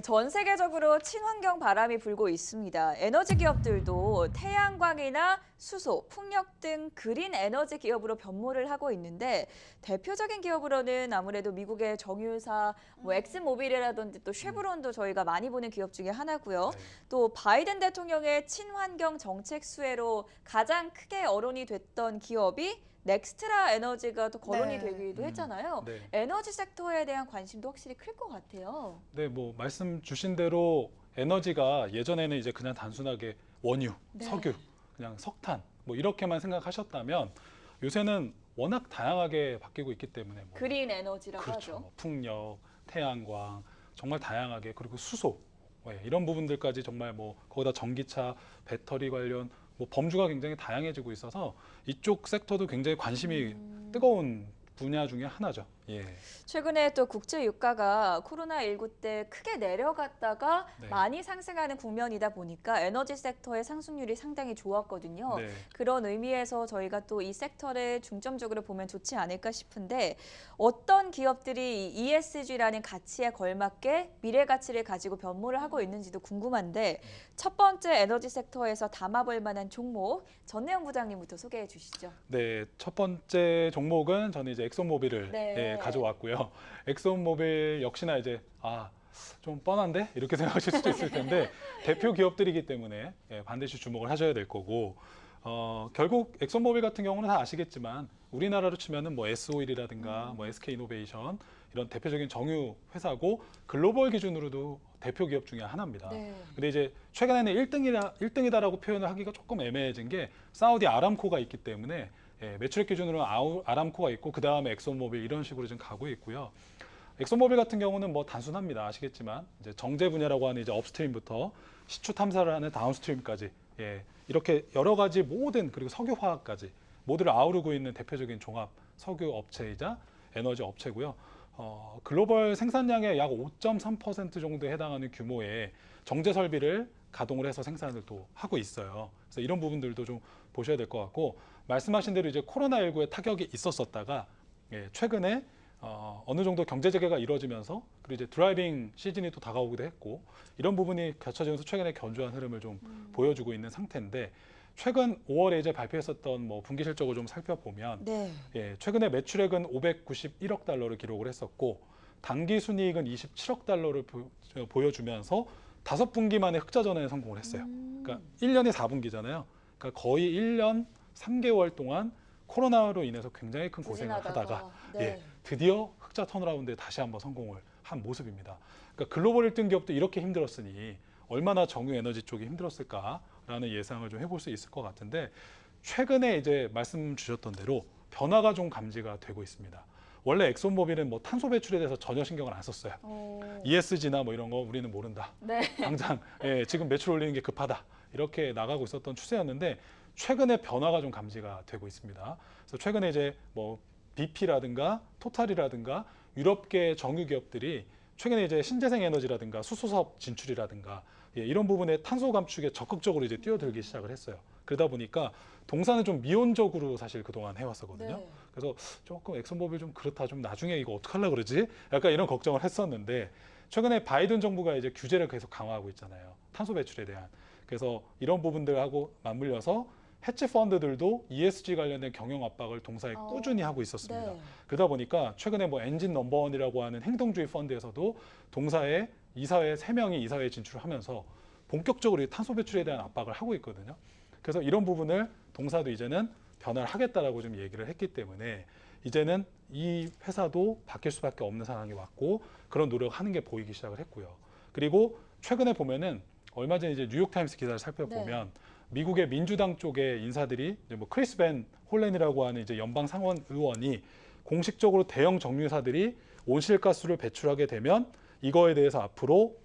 전 세계적으로 친환경 바람이 불고 있습니다. 에너지 기업들도 태양광이나 수소, 풍력 등 그린 에너지 기업으로 변모를 하고 있는데 대표적인 기업으로는 아무래도 미국의 정유사, 엑스모빌이라든지 또 쉐브론도 저희가 많이 보는 기업 중에 하나고요. 네. 또 바이든 대통령의 친환경 정책 수혜로 가장 크게 어론이 됐던 기업이 넥스트라 에너지가 또 거론이 네. 되기도 했잖아요. 네. 에너지 섹터에 대한 관심도 확실히 클 것 같아요. 네, 뭐 말씀 주신 대로 에너지가 예전에는 이제 그냥 단순하게 원유, 네. 석유, 그냥 석탄 뭐 이렇게만 생각하셨다면 요새는 워낙 다양하게 바뀌고 있기 때문에 뭐 그린 에너지라고 그렇죠. 하죠. 뭐 풍력, 태양광 정말 다양하게 그리고 수소 이런 부분들까지 정말 뭐 거기다 전기차, 배터리 관련 뭐 범주가 굉장히 다양해지고 있어서 이쪽 섹터도 굉장히 관심이 뜨거운 분야 중에 하나죠. 예. 최근에 또 국제 유가가 코로나19 때 크게 내려갔다가 네. 많이 상승하는 국면이다 보니까 에너지 섹터의 상승률이 상당히 좋았거든요. 네. 그런 의미에서 저희가 또 이 섹터를 중점적으로 보면 좋지 않을까 싶은데 어떤 기업들이 이 ESG라는 가치에 걸맞게 미래 가치를 가지고 변모를 하고 있는지도 궁금한데 첫 번째 에너지 섹터에서 담아볼 만한 종목 전내영 부장님부터 소개해 주시죠. 네, 첫 번째 종목은 저는 이제 엑소모빌을 네. 가져왔고요. 엑소모빌 역시나 이제 좀 뻔한데 이렇게 생각하실 수도 있을 텐데 대표 기업들이기 때문에 반드시 주목을 하셔야 될 거고 결국 엑소모빌 같은 경우는 다 아시겠지만 우리나라로 치면은 뭐 S오일이라든가 뭐 SK이노베이션 이런 대표적인 정유 회사고 글로벌 기준으로도 대표 기업 중에 하나입니다. 네. 근데 이제 최근에는 1등이다라고 표현을 하기가 조금 애매해진 게 사우디 아람코가 있기 때문에 매출액 기준으로 아람코가 있고 그 다음에 엑소모빌 이런 식으로 지금 가고 있고요. 엑소모빌 같은 경우는 뭐 단순합니다. 아시겠지만 이제 정제 분야라고 하는 이제 업스트림부터 시추 탐사를 하는 다운스트림까지 이렇게 여러 가지 모든 그리고 석유화학까지 모두를 아우르고 있는 대표적인 종합 석유 업체이자 에너지 업체고요. 글로벌 생산량의 약 5.3% 정도에 해당하는 규모의 정제 설비를 가동을 해서 생산을 또 하고 있어요. 그래서 이런 부분들도 좀 보셔야 될 것 같고 말씀하신 대로 이제 코로나19의 타격이 있었었다가 최근에 어느 정도 경제 재개가 이루어지면서 그리고 이제 드라이빙 시즌이 또 다가오기도 했고 이런 부분이 갖춰지면서 최근에 견조한 흐름을 좀 보여주고 있는 상태인데 최근 5월에 이제 발표했었던 뭐 분기 실적을 좀 살펴보면 네. 최근에 매출액은 591억 달러를 기록을 했었고 단기 순이익은 27억 달러를 보여주면서 5분기 만에 흑자 전환에 성공을 했어요. 그러니까 1년이 4분기잖아요. 그러니까 거의 1년 3개월 동안 코로나로 인해서 굉장히 큰 고생을 하다가 네. 드디어 흑자 턴어라운드에 다시 한번 성공을 한 모습입니다. 그러니까 글로벌 1등 기업도 이렇게 힘들었으니 얼마나 정유 에너지 쪽이 힘들었을까라는 예상을 좀 해볼 수 있을 것 같은데 최근에 이제 말씀 주셨던 대로 변화가 좀 감지가 되고 있습니다. 원래 엑소모빌은 뭐 탄소 배출에 대해서 전혀 신경을 안 썼어요. ESG나 뭐 이런 거 우리는 모른다. 네. 당장 지금 매출 올리는 게 급하다. 이렇게 나가고 있었던 추세였는데 최근에 변화가 좀 감지가 되고 있습니다. 그래서 최근에 이제 뭐 BP라든가 토탈이라든가 유럽계 정유 기업들이 최근에 이제 신재생 에너지라든가 수소 사업 진출이라든가 이런 부분에 탄소 감축에 적극적으로 이제 뛰어들기 시작을 했어요. 그러다 보니까 동사는 좀 미온적으로 사실 그동안 해왔었거든요. 네. 그래서 조금 엑소모빌 좀 그렇다, 좀 나중에 이거 어떡하려고 그러지? 약간 이런 걱정을 했었는데 최근에 바이든 정부가 이제 규제를 계속 강화하고 있잖아요. 탄소 배출에 대한. 그래서 이런 부분들하고 맞물려서 해치 펀드들도 ESG 관련된 경영 압박을 동사에 꾸준히 하고 있었습니다. 네. 그러다 보니까 최근에 뭐 엔진 넘버원이라고 하는 행동주의 펀드에서도 동사의 이사회 3명이 이사회에 진출하면서 본격적으로 이 탄소 배출에 대한 압박을 하고 있거든요. 그래서 이런 부분을 동사도 이제는 변화를 하겠다라고 좀 얘기를 했기 때문에 이제는 이 회사도 바뀔 수밖에 없는 상황이 왔고 그런 노력하는 게 보이기 시작을 했고요. 그리고 최근에 보면은 얼마 전에 이제 뉴욕타임스 기사를 살펴보면 미국의 민주당 쪽의 인사들이 이제 뭐 크리스 벤 홀렌이라고 하는 이제 연방 상원 의원이 공식적으로 대형 정유사들이 온실가스를 배출하게 되면 이거에 대해서 앞으로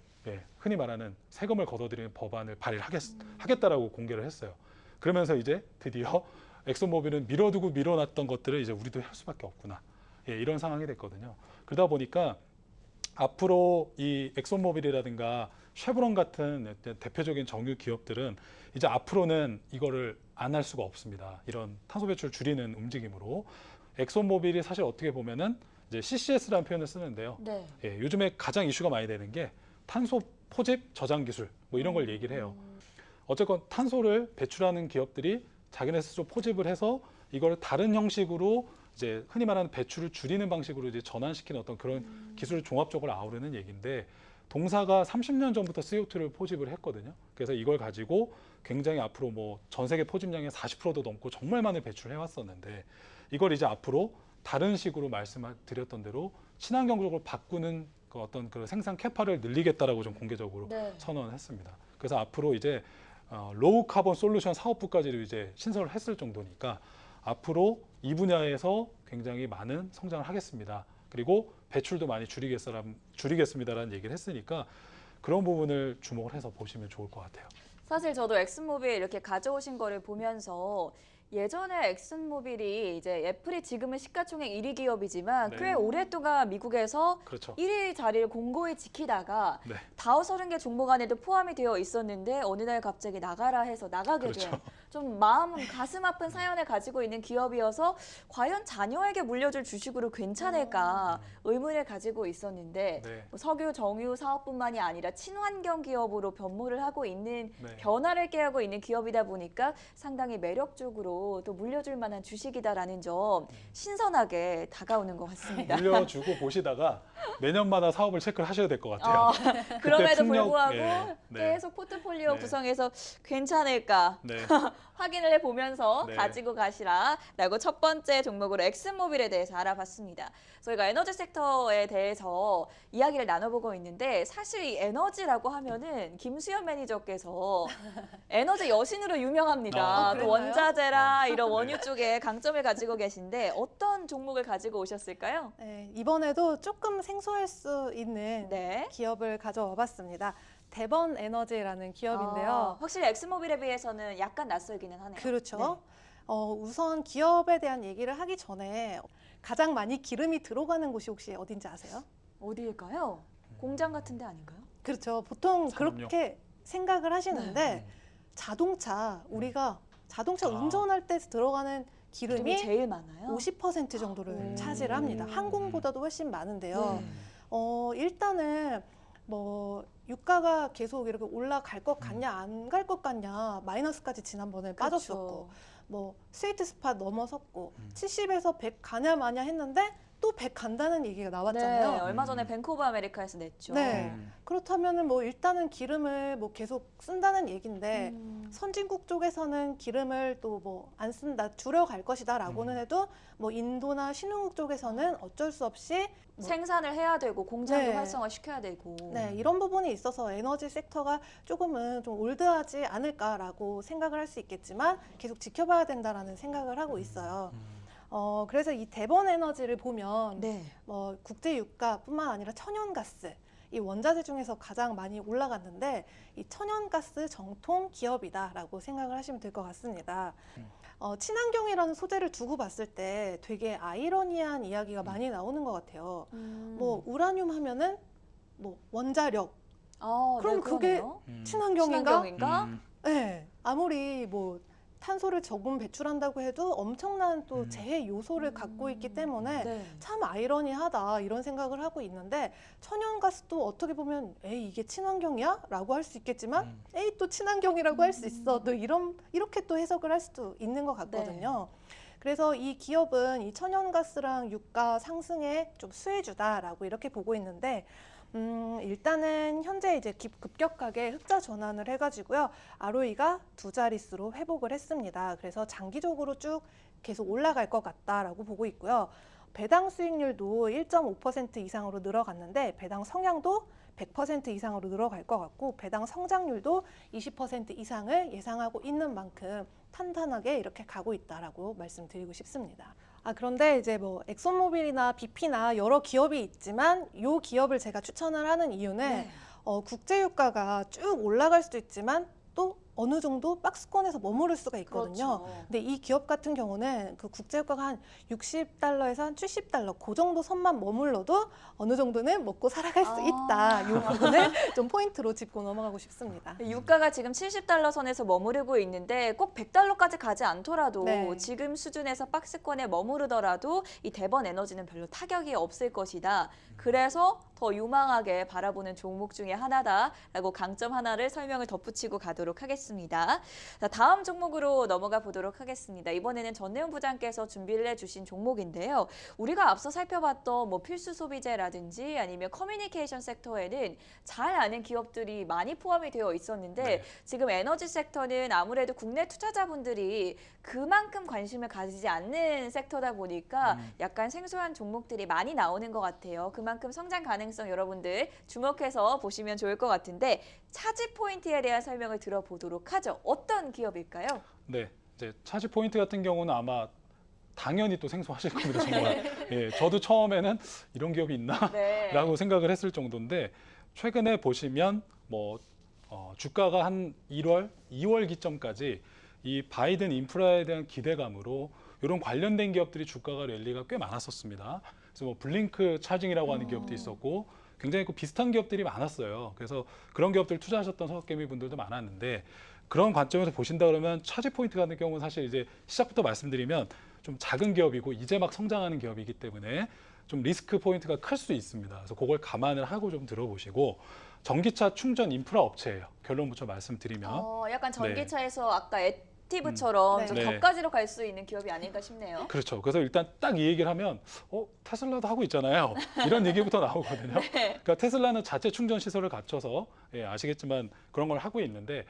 흔히 말하는 세금을 걷어들이는 법안을 발의를 하겠다라고 공개를 했어요. 그러면서 이제 드디어 엑소모빌은 미뤄두고 미뤄놨던 것들을 이제 우리도 할 수밖에 없구나. 이런 상황이 됐거든요. 그러다 보니까 앞으로 이 엑소모빌이라든가 쉐브론 같은 대표적인 정유 기업들은 이제 앞으로는 이거를 안 할 수가 없습니다. 이런 탄소 배출 줄이는 움직임으로 엑소모빌이 사실 어떻게 보면은 이제 CCS라는 표현을 쓰는데요. 네. 요즘에 가장 이슈가 많이 되는 게 탄소 포집 저장 기술 뭐 이런 걸 얘기를 해요. 어쨌건 탄소를 배출하는 기업들이 자기네 스스로 포집을 해서 이걸 다른 형식으로 이제 흔히 말하는 배출을 줄이는 방식으로 이제 전환시키는 어떤 그런 기술을 종합적으로 아우르는 얘기인데, 동사가 30년 전부터 CO2를 포집을 했거든요. 그래서 이걸 가지고 굉장히 앞으로 뭐 전 세계 포집량의 40%도 넘고 정말 많은 배출을 해왔었는데, 이걸 이제 앞으로 다른 식으로 말씀드렸던 대로 친환경적으로 바꾸는 그 어떤 그 생산 캐파를 늘리겠다라고 좀 공개적으로 네. 선언을 했습니다. 그래서 앞으로 이제 로우 카본 솔루션 사업부까지도 이제 신설을 했을 정도니까 앞으로 이 분야에서 굉장히 많은 성장을 하겠습니다. 그리고 배출도 많이 줄이겠습니다라는 얘기를 했으니까 그런 부분을 주목을 해서 보시면 좋을 것 같아요. 사실 저도 엑슨모빌 이렇게 가져오신 거를 보면서 예전에 엑슨모빌이 이제 애플이 지금은 시가총액 1위 기업이지만 네. 꽤 오랫동안 미국에서 그렇죠. 1위 자리를 공고히 지키다가 네. 다우 30개 종목 안에도 포함이 되어 있었는데 어느 날 갑자기 나가라 해서 나가게 그렇죠. 된 좀 가슴 아픈 사연을 가지고 있는 기업이어서 과연 자녀에게 물려줄 주식으로 괜찮을까 의문을 가지고 있었는데 네. 뭐 석유, 정유 사업뿐만이 아니라 친환경 기업으로 변모를 하고 있는 네. 변화를 깨하고 있는 기업이다 보니까 상당히 매력적으로 또 물려줄 만한 주식이다라는 점 신선하게 다가오는 것 같습니다. 물려주고 보시다가 매년마다 사업을 체크를 하셔야 될 것 같아요. 그럼에도 풍력, 불구하고 예, 네. 계속 포트폴리오 네. 구성해서 괜찮을까 네. 확인을 해보면서 네. 가지고 가시라라고 첫 번째 종목으로 엑슨모빌에 대해서 알아봤습니다. 저희가 에너지 섹터에 대해서 이야기를 나눠보고 있는데 사실 이 에너지라고 하면은 김수현 매니저께서 에너지 여신으로 유명합니다. 또 그랬나요? 원자재라 이런 원유 쪽에 강점을 가지고 계신데 어떤 종목을 가지고 오셨을까요? 네, 이번에도 조금 생소할 수 있는 네. 기업을 가져와 봤습니다. 대번 에너지라는 기업인데요. 확실히 엑슨모빌에 비해서는 약간 낯설기는 하네요. 그렇죠. 네. 우선 기업에 대한 얘기를 하기 전에 가장 많이 기름이 들어가는 곳이 혹시 어딘지 아세요? 어디일까요? 공장 같은 데 아닌가요? 그렇죠. 보통 산업용. 그렇게 생각을 하시는데 자동차, 우리가 자동차 운전할 때 들어가는 기름이 기름이 제일 많아요. 50% 정도를 오. 차지를 합니다. 항공보다도 훨씬 많은데요. 네. 일단은 뭐 유가가 계속 이렇게 올라갈 것 같냐 안 갈 것 같냐 마이너스까지 지난번에 빠졌었고 뭐 스위트 스팟 넘어섰고 70에서 100 가냐 마냐 했는데 또 100 간다는 얘기가 네, 나왔잖아요. 얼마 전에 뱅크 오브 아메리카에서 냈죠. 네. 그렇다면은 뭐 일단은 기름을 뭐 계속 쓴다는 얘긴데 음. 선진국 쪽에서는 기름을 또 뭐 안 쓴다 줄여갈 것이다라고는 해도 뭐 인도나 신흥국 쪽에서는 어쩔 수 없이 뭐 생산을 해야 되고 공장도 네. 활성화시켜야 되고. 네, 이런 부분이 있어서 에너지 섹터가 조금은 좀 올드하지 않을까라고 생각을 할 수 있겠지만 계속 지켜봐야 된다라는 생각을 하고 있어요. 그래서 이 대번 에너지를 보면 네. 뭐 국제 유가뿐만 아니라 천연가스 이 원자재 중에서 가장 많이 올라갔는데 이 천연가스 정통 기업이다라고 생각을 하시면 될 것 같습니다. 친환경이라는 소재를 두고 봤을 때 되게 아이러니한 이야기가 많이 나오는 것 같아요. 뭐 우라늄 하면은 뭐 원자력 그럼 네, 그게 그러네요. 친환경인가? 친환경인가? 네, 아무리 뭐 탄소를 조금 배출한다고 해도 엄청난 또 재해 요소를 갖고 있기 때문에 네. 참 아이러니하다 이런 생각을 하고 있는데 천연가스도 어떻게 보면 에이 이게 친환경이야? 라고 할 수 있겠지만 에이 또 친환경이라고 할 수 있어 또 이렇게 또 해석을 할 수도 있는 것 같거든요. 그래서 이 기업은 이 천연가스랑 유가 상승에 좀 수혜주다라고 이렇게 보고 있는데 일단은 현재 이제 급격하게 흑자 전환을 해가지고요. ROE가 2자릿수로 회복을 했습니다. 그래서 장기적으로 쭉 계속 올라갈 것 같다라고 보고 있고요. 배당 수익률도 1.5% 이상으로 늘어갔는데 배당 성향도 100% 이상으로 늘어갈 것 같고 배당 성장률도 20% 이상을 예상하고 있는 만큼 탄탄하게 이렇게 가고 있다라고 말씀드리고 싶습니다. 그런데 이제 뭐 엑소모빌이나 BP나 여러 기업이 있지만 이 기업을 제가 추천을 하는 이유는 국제 유가가 쭉 올라갈 수도 있지만 또 어느 정도 박스권에서 머무를 수가 있거든요. 그렇죠. 근데 이 기업 같은 경우는 그 국제유가가 한 $60에서 한 $70 그 정도 선만 머물러도 어느 정도는 먹고 살아갈 수 있다. 이 부분을 좀 포인트로 짚고 넘어가고 싶습니다. 유가가 지금 $70 선에서 머무르고 있는데 꼭 $100까지 가지 않더라도 네. 지금 수준에서 박스권에 머무르더라도 이 대번 에너지는 별로 타격이 없을 것이다. 그래서 더 유망하게 바라보는 종목 중에 하나다라고 강점 하나를 설명을 덧붙이고 가도록 하겠습니다. 자, 다음 종목으로 넘어가 보도록 하겠습니다. 이번에는 전내훈 부장께서 준비를 해주신 종목인데요. 우리가 앞서 살펴봤던 뭐 필수 소비재라든지 아니면 커뮤니케이션 섹터에는 잘 아는 기업들이 많이 포함이 되어 있었는데 네. 지금 에너지 섹터는 아무래도 국내 투자자분들이 그만큼 관심을 가지지 않는 섹터다 보니까 약간 생소한 종목들이 많이 나오는 것 같아요. 그만큼 성장 가능성 여러분들 주목해서 보시면 좋을 것 같은데 차지 포인트에 대한 설명을 들어보도록 하죠. 어떤 기업일까요? 네, 이제 차지 포인트 같은 경우는 아마 당연히 또 생소하실 겁니다, 정말. 예, 저도 처음에는 이런 기업이 있나? 네. 라고 생각을 했을 정도인데 최근에 보시면 주가가 한 1월, 2월 기점까지 이 바이든 인프라에 대한 기대감으로 이런 관련된 기업들이 주가가 랠리가 꽤 많았었습니다. 그래서 뭐 블링크 차징이라고 하는 기업도 있었고 굉장히 그 비슷한 기업들이 많았어요. 그래서 그런 기업들 투자하셨던 서학개미 분들도 많았는데 그런 관점에서 보신다 그러면 차지 포인트 같은 경우는 사실 이제 시작부터 말씀드리면 좀 작은 기업이고 이제 막 성장하는 기업이기 때문에 좀 리스크 포인트가 클 수 있습니다. 그래서 그걸 감안을 하고 좀 들어보시고 전기차 충전 인프라 업체예요. 결론부터 말씀드리면. 약간 전기차에서 아까 액티브처럼 좀 네. 격가지로 갈 수 있는 기업이 아닐까 싶네요. 그렇죠. 그래서 일단 딱 이 얘기를 하면 테슬라도 하고 있잖아요. 이런 얘기부터 나오거든요. 그러니까 테슬라는 자체 충전 시설을 갖춰서 아시겠지만 그런 걸 하고 있는데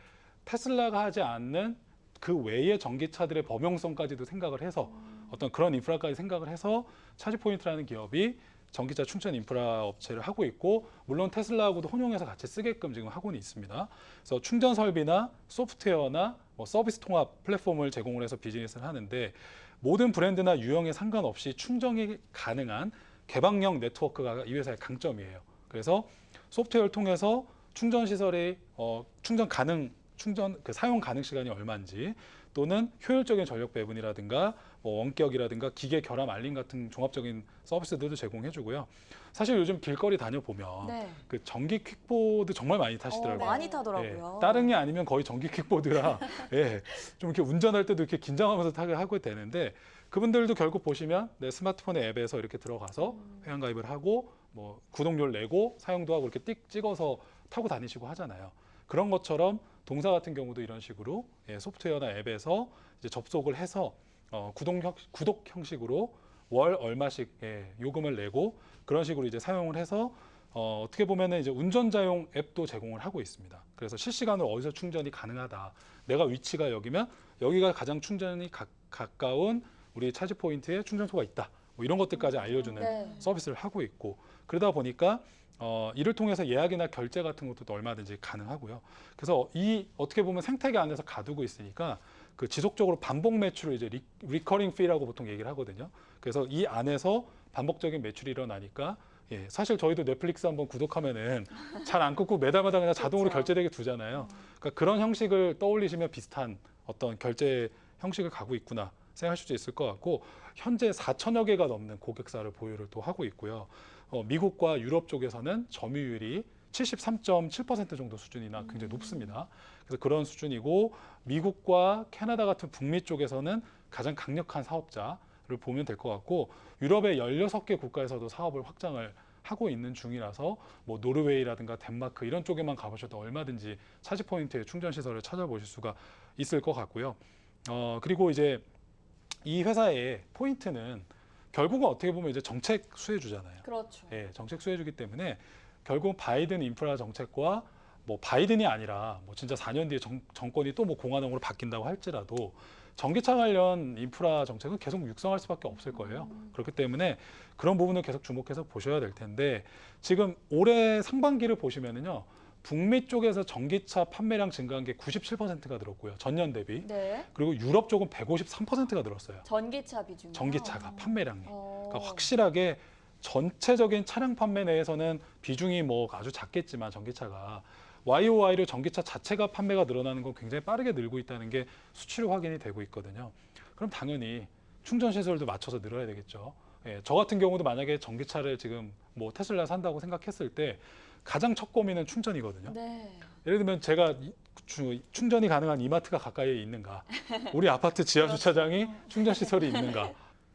테슬라가 하지 않는 그 외의 전기차들의 범용성까지도 생각을 해서 어떤 그런 인프라까지 생각을 해서 차지포인트라는 기업이 전기차 충전 인프라 업체를 하고 있고 물론 테슬라하고도 혼용해서 같이 쓰게끔 지금 하고는 있습니다. 그래서 충전 설비나 소프트웨어나 뭐 서비스 통합 플랫폼을 제공을 해서 비즈니스를 하는데 모든 브랜드나 유형에 상관없이 충전이 가능한 개방형 네트워크가 이 회사의 강점이에요. 그래서 소프트웨어를 통해서 충전 시설의 충전 사용 가능 시간이 얼마인지 또는 효율적인 전력 배분이라든가 뭐 원격이라든가 기계 결함 알림 같은 종합적인 서비스들도 제공해주고요. 사실 요즘 길거리 다녀보면 네. 그 전기 킥보드 정말 많이 타시더라고요. 많이 타더라고요. 다른 게 아니면 거의 전기 킥보드라 좀 이렇게 운전할 때도 이렇게 긴장하면서 타게 하고 되는데 그분들도 결국 보시면 내 스마트폰의 앱에서 이렇게 들어가서 회원가입을 하고 뭐 구독료를 내고 사용도 하고 이렇게 띡 찍어서 타고 다니시고 하잖아요. 그런 것처럼 동사 같은 경우도 이런 식으로 소프트웨어나 앱에서 이제 접속을 해서 구독 형식으로 월 얼마씩 요금을 내고 그런 식으로 이제 사용을 해서 어떻게 보면은 이제 운전자용 앱도 제공을 하고 있습니다. 그래서 실시간으로 어디서 충전이 가능하다. 내가 위치가 여기면 여기가 가장 충전이 가까운 우리 차지 포인트에 충전소가 있다. 뭐 이런 것들까지 알려주는 네. 서비스를 하고 있고 그러다 보니까 이를 통해서 예약이나 결제 같은 것도 얼마든지 가능하고요. 그래서 이 어떻게 보면 생태계 안에서 가두고 있으니까 그 지속적으로 반복 매출을 이제 리커링 피라고 보통 얘기를 하거든요. 그래서 이 안에서 반복적인 매출이 일어나니까 사실 저희도 넷플릭스 한번 구독하면은 잘 안 끊고 매달마다 그냥 자동으로 그렇죠. 결제되게 두잖아요. 그러니까 그런 형식을 떠올리시면 비슷한 어떤 결제 형식을 가고 있구나 생각하실 수 있을 것 같고 현재 4천여 개가 넘는 고객사를 보유를 또 하고 있고요. 미국과 유럽 쪽에서는 점유율이 73.7% 정도 수준이나 굉장히 높습니다. 그래서 그런 수준이고 미국과 캐나다 같은 북미 쪽에서는 가장 강력한 사업자를 보면 될 것 같고 유럽의 16개 국가에서도 사업을 확장을 하고 있는 중이라서 뭐 노르웨이라든가 덴마크 이런 쪽에만 가보셔도 얼마든지 차지 포인트의 충전 시설을 찾아보실 수가 있을 것 같고요. 그리고 이제 이 회사의 포인트는 결국은 어떻게 보면 이제 정책 수혜주잖아요. 그렇죠. 정책 수혜주기 때문에 결국 바이든 인프라 정책과 뭐 바이든이 아니라 뭐 진짜 4년 뒤에 정권이 또 뭐 공화당으로 바뀐다고 할지라도 전기차 관련 인프라 정책은 계속 육성할 수밖에 없을 거예요. 그렇기 때문에 그런 부분을 계속 주목해서 보셔야 될 텐데 지금 올해 상반기를 보시면은요. 북미 쪽에서 전기차 판매량 증가한 게 97%가 늘었고요. 전년 대비. 네. 그리고 유럽 쪽은 153%가 늘었어요. 전기차 비중. 전기차가 판매량이. 어. 그러니까 확실하게 전체적인 차량 판매 내에서는 비중이 뭐 아주 작겠지만 전기차가 YOY로 전기차 자체가 판매가 늘어나는 건 굉장히 빠르게 늘고 있다는 게 수치로 확인이 되고 있거든요. 그럼 당연히 충전 시설도 맞춰서 늘어야 되겠죠. 예, 저 같은 경우도 만약에 전기차를 지금 뭐 테슬라 산다고 생각했을 때 가장 첫 고민은 충전이거든요. 네. 예를 들면 제가 충전이 가능한 이마트가 가까이에 있는가, 우리 아파트 지하 주차장이 충전 시설이 있는가.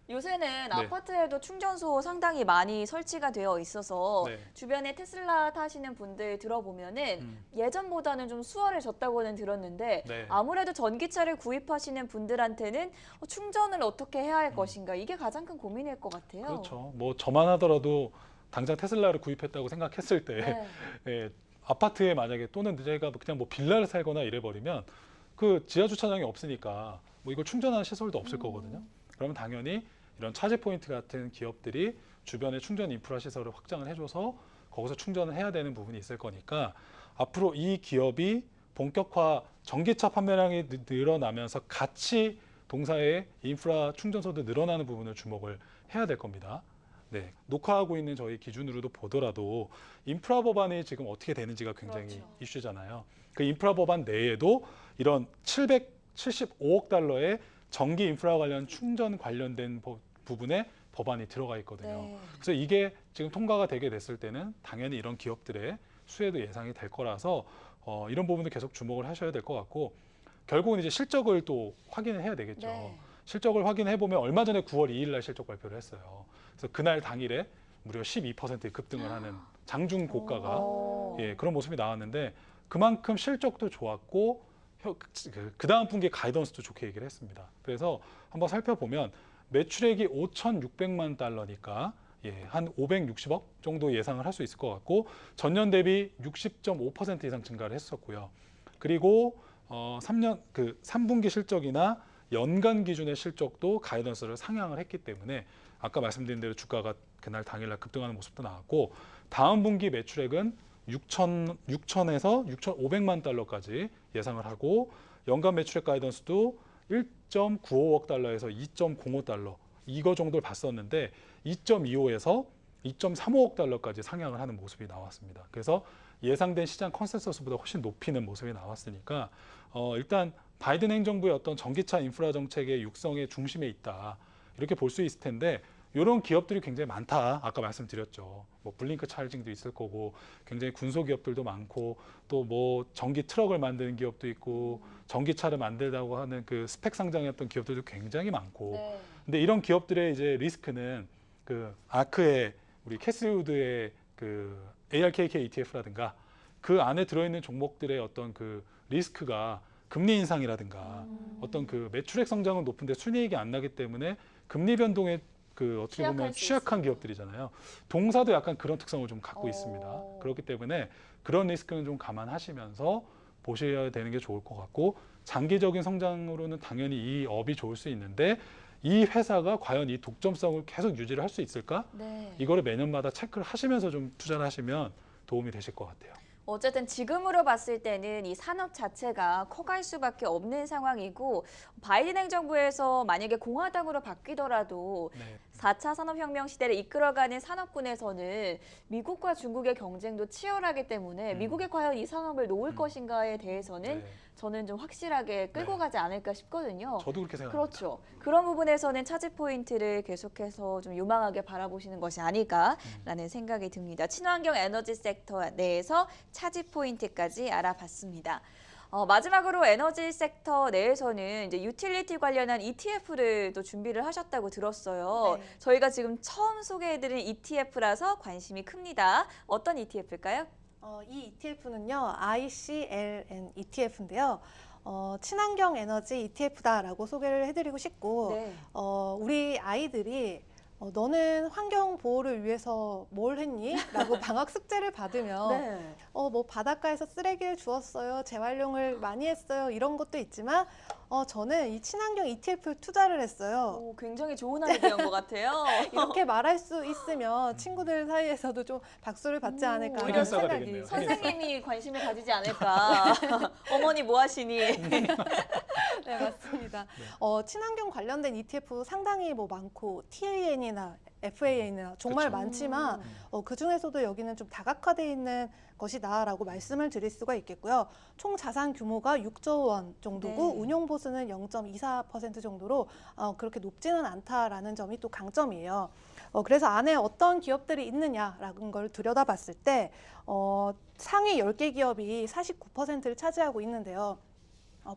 요새는 네. 아파트에도 충전소 상당히 많이 설치가 되어 있어서 네. 주변에 테슬라 타시는 분들 들어보면은 음. 예전보다는 좀 수월해졌다고는 들었는데 네. 아무래도 전기차를 구입하시는 분들한테는 충전을 어떻게 해야 할 음. 것인가 이게 가장 큰 고민일 것 같아요. 그렇죠. 뭐 저만 하더라도 당장 테슬라를 구입했다고 생각했을 때 네. 예, 아파트에 만약에 또는 제가 그냥 뭐 빌라를 살거나 이래버리면 그 지하 주차장이 없으니까 뭐 이걸 충전하는 시설도 없을 거거든요. 그러면 당연히 이런 차지 포인트 같은 기업들이 주변에 충전 인프라 시설을 확장을 해줘서 거기서 충전을 해야 되는 부분이 있을 거니까 앞으로 이 기업이 본격화 전기차 판매량이 늘어나면서 같이 동사의 인프라 충전소도 늘어나는 부분을 주목을 해야 될 겁니다. 네, 녹화하고 있는 저희 기준으로도 보더라도 인프라 법안이 지금 어떻게 되는지가 굉장히 그렇죠. 이슈잖아요. 그 인프라 법안 내에도 이런 775억 달러의 전기 인프라 관련 충전 관련된 부분에 법안이 들어가 있거든요. 네. 그래서 이게 지금 통과가 되게 됐을 때는 당연히 이런 기업들의 수혜도 예상이 될 거라서 이런 부분도 계속 주목을 하셔야 될 것 같고 결국은 이제 실적을 또 확인을 해야 되겠죠. 네. 실적을 확인해 보면 얼마 전에 9월 2일 날 실적 발표를 했어요. 그래서 그날 당일에 무려 12% 급등을 하는 장중 고가가 오. 예, 그런 모습이 나왔는데 그만큼 실적도 좋았고 그 다음 분기 가이던스도 좋게 얘기를 했습니다. 그래서 한번 살펴보면 매출액이 5,600만 달러니까 예, 한 560억 정도 예상을 할 수 있을 것 같고 전년 대비 60.5% 이상 증가를 했었고요. 그리고 3분기 실적이나 연간 기준의 실적도 가이던스를 상향을 했기 때문에 아까 말씀드린 대로 주가가 그날 당일날 급등하는 모습도 나왔고 다음 분기 매출액은 6천에서 6,500만 달러까지 예상을 하고 연간 매출액 가이던스도 1.95억 달러에서 2.05 달러 이거 정도를 봤었는데 2.25에서 2.35억 달러까지 상향을 하는 모습이 나왔습니다. 그래서 예상된 시장 컨센서스보다 훨씬 높이는 모습이 나왔으니까 일단 바이든 행정부의 어떤 전기차 인프라 정책의 육성의 중심에 있다 이렇게 볼 수 있을 텐데 이런 기업들이 굉장히 많다. 아까 말씀드렸죠. 뭐 블링크 차징도 있을 거고 굉장히 군소 기업들도 많고 또 뭐 전기 트럭을 만드는 기업도 있고 전기차를 만들다고 하는 그 스펙 상장했던 기업들도 굉장히 많고 네. 근데 이런 기업들의 이제 리스크는 그 아크의 우리 캐슬우드의 그 ARKK ETF라든가 그 안에 들어있는 종목들의 어떤 그 리스크가 금리 인상이라든가 어떤 그 매출액 성장은 높은데 순이익이 안 나기 때문에 금리 변동에 그 어떻게 보면 취약할 수 취약한 있어요. 기업들이잖아요. 동사도 약간 그런 특성을 좀 갖고 있습니다. 오. 그렇기 때문에 그런 리스크는 좀 감안하시면서 보셔야 되는 게 좋을 것 같고 장기적인 성장으로는 당연히 이 업이 좋을 수 있는데 이 회사가 과연 이 독점성을 계속 유지를 할 수 있을까? 네. 이거를 매년마다 체크를 하시면서 좀 투자를 하시면 도움이 되실 것 같아요. 어쨌든 지금으로 봤을 때는 이 산업 자체가 커갈 수밖에 없는 상황이고 바이든 행정부에서 만약에 공화당으로 바뀌더라도 네. 4차 산업혁명 시대를 이끌어가는 산업군에서는 미국과 중국의 경쟁도 치열하기 때문에 미국에 과연 이 산업을 놓을 것인가에 대해서는 네. 저는 좀 확실하게 끌고 네. 가지 않을까 싶거든요. 저도 그렇게 생각합니다. 그렇죠. 그런 부분에서는 차지 포인트를 계속해서 좀 유망하게 바라보시는 것이 아닐까라는 생각이 듭니다. 친환경 에너지 섹터 내에서 차지 포인트까지 알아봤습니다. 마지막으로 에너지 섹터 내에서는 이제 유틸리티 관련한 ETF를 또 준비를 하셨다고 들었어요. 네. 저희가 지금 처음 소개해드린 ETF라서 관심이 큽니다. 어떤 ETF일까요? 이 ETF는요, ICLN ETF인데요. 친환경 에너지 ETF다라고 소개를 해드리고 싶고, 네. 우리 아이들이 너는 환경 보호를 위해서 뭘 했니? 라고 방학 숙제를 받으면 네. 뭐 바닷가에서 쓰레기를 주웠어요. 재활용을 많이 했어요. 이런 것도 있지만 저는 이 친환경 ETF에 투자를 했어요. 오, 굉장히 좋은 아이디어인 것 같아요. 이렇게 말할 수 있으면 친구들 사이에서도 좀 박수를 받지 않을까 하는 흑역사가 생각이 되겠네요. 선생님이 관심을 가지지 않을까. 어머니 뭐 하시니? 네, 맞습니다. 친환경 관련된 ETF 상당히 뭐 많고 TAN이나 FAN이나 정말 그쵸. 많지만 그 중에서도 여기는 좀 다각화되어 있는 것이다라고 말씀을 드릴 수가 있겠고요. 총 자산 규모가 6조 원 정도고 네. 운용 보수는 0.24% 정도로 그렇게 높지는 않다라는 점이 또 강점이에요. 그래서 안에 어떤 기업들이 있느냐라는 걸 들여다봤을 때 상위 10개 기업이 49%를 차지하고 있는데요.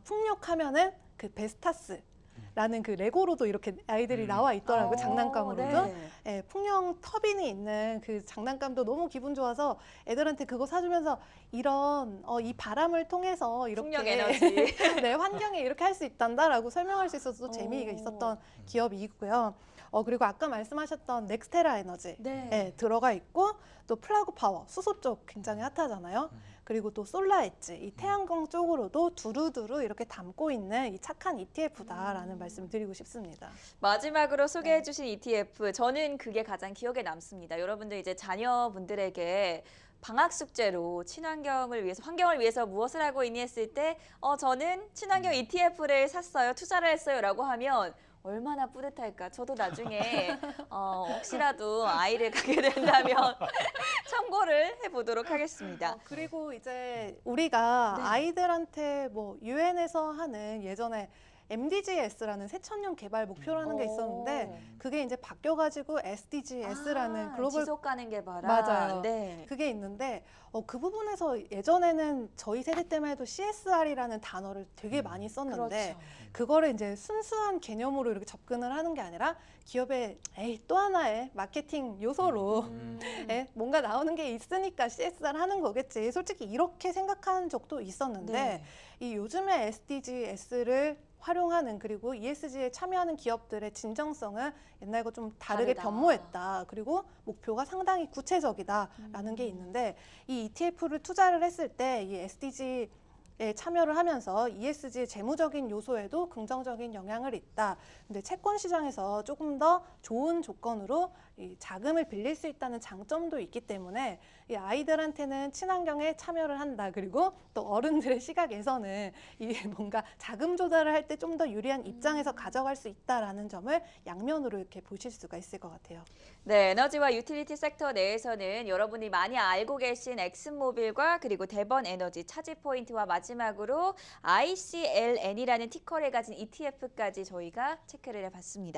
풍력하면은 그 베스타스라는 그 레고로도 이렇게 아이들이 나와 있더라고요. 장난감으로도. 네. 예, 풍력 터빈이 있는 그 장난감도 너무 기분 좋아서 애들한테 그거 사주면서 이런 이 바람을 통해서 이렇게 풍력 에너지. 네, 환경에 이렇게 할 수 있단다라고 설명할 수 있어서 또 재미가 있었던 기업이고요. 그리고 아까 말씀하셨던 넥스테라 에너지 네. 들어가 있고 또 플라그 파워 수소 쪽 굉장히 핫하잖아요. 그리고 또 솔라 엣지 이 태양광 쪽으로도 두루두루 이렇게 담고 있는 이 착한 ETF다라는 말씀을 드리고 싶습니다. 마지막으로 소개해 주신 ETF, 저는 그게 가장 기억에 남습니다. 여러분들 이제 자녀분들에게 방학 숙제로 친환경을 위해서, 환경을 위해서 무엇을 하고 있니 했을 때 저는 친환경 ETF를 샀어요, 투자를 했어요 라고 하면 얼마나 뿌듯할까. 저도 나중에 혹시라도 아이를 갖게 된다면 참고를 해보도록 하겠습니다. 그리고 이제 우리가 네. 아이들한테 뭐 유엔에서 하는 예전에 MDGs라는 새천년 개발 목표라는 게 있었는데 그게 이제 바뀌어가지고 SDGs라는 글로벌 지속 가능 개발아. 맞아요. 네. 그게 있는데 그 부분에서 예전에는 저희 세대 때만 해도 CSR이라는 단어를 되게 많이 썼는데 그렇죠. 그거를 이제 순수한 개념으로 이렇게 접근을 하는 게 아니라 기업의 또 하나의 마케팅 요소로 뭔가 나오는 게 있으니까 CSR 하는 거겠지. 솔직히 이렇게 생각한 적도 있었는데 네. 이 요즘에 SDGs를 활용하는 그리고 ESG에 참여하는 기업들의 진정성은 옛날과 좀 다르게 다르다. 변모했다. 그리고 목표가 상당히 구체적이다라는 게 있는데 이 ETF를 투자를 했을 때 이 SDG에 참여를 하면서 ESG 재무적인 요소에도 긍정적인 영향을 있다. 근데 채권 시장에서 조금 더 좋은 조건으로 이 자금을 빌릴 수 있다는 장점도 있기 때문에 이 아이들한테는 친환경에 참여를 한다. 그리고 또 어른들의 시각에서는 이 뭔가 자금 조달을 할 때 좀 더 유리한 입장에서 가져갈 수 있다라는 점을 양면으로 이렇게 보실 수가 있을 것 같아요. 네, 에너지와 유틸리티 섹터 내에서는 여러분이 많이 알고 계신 엑슨모빌과 그리고 대번 에너지, 차지포인트와 마지막으로 ICLN이라는 티커를 가진 ETF까지 저희가 체크를 해봤습니다.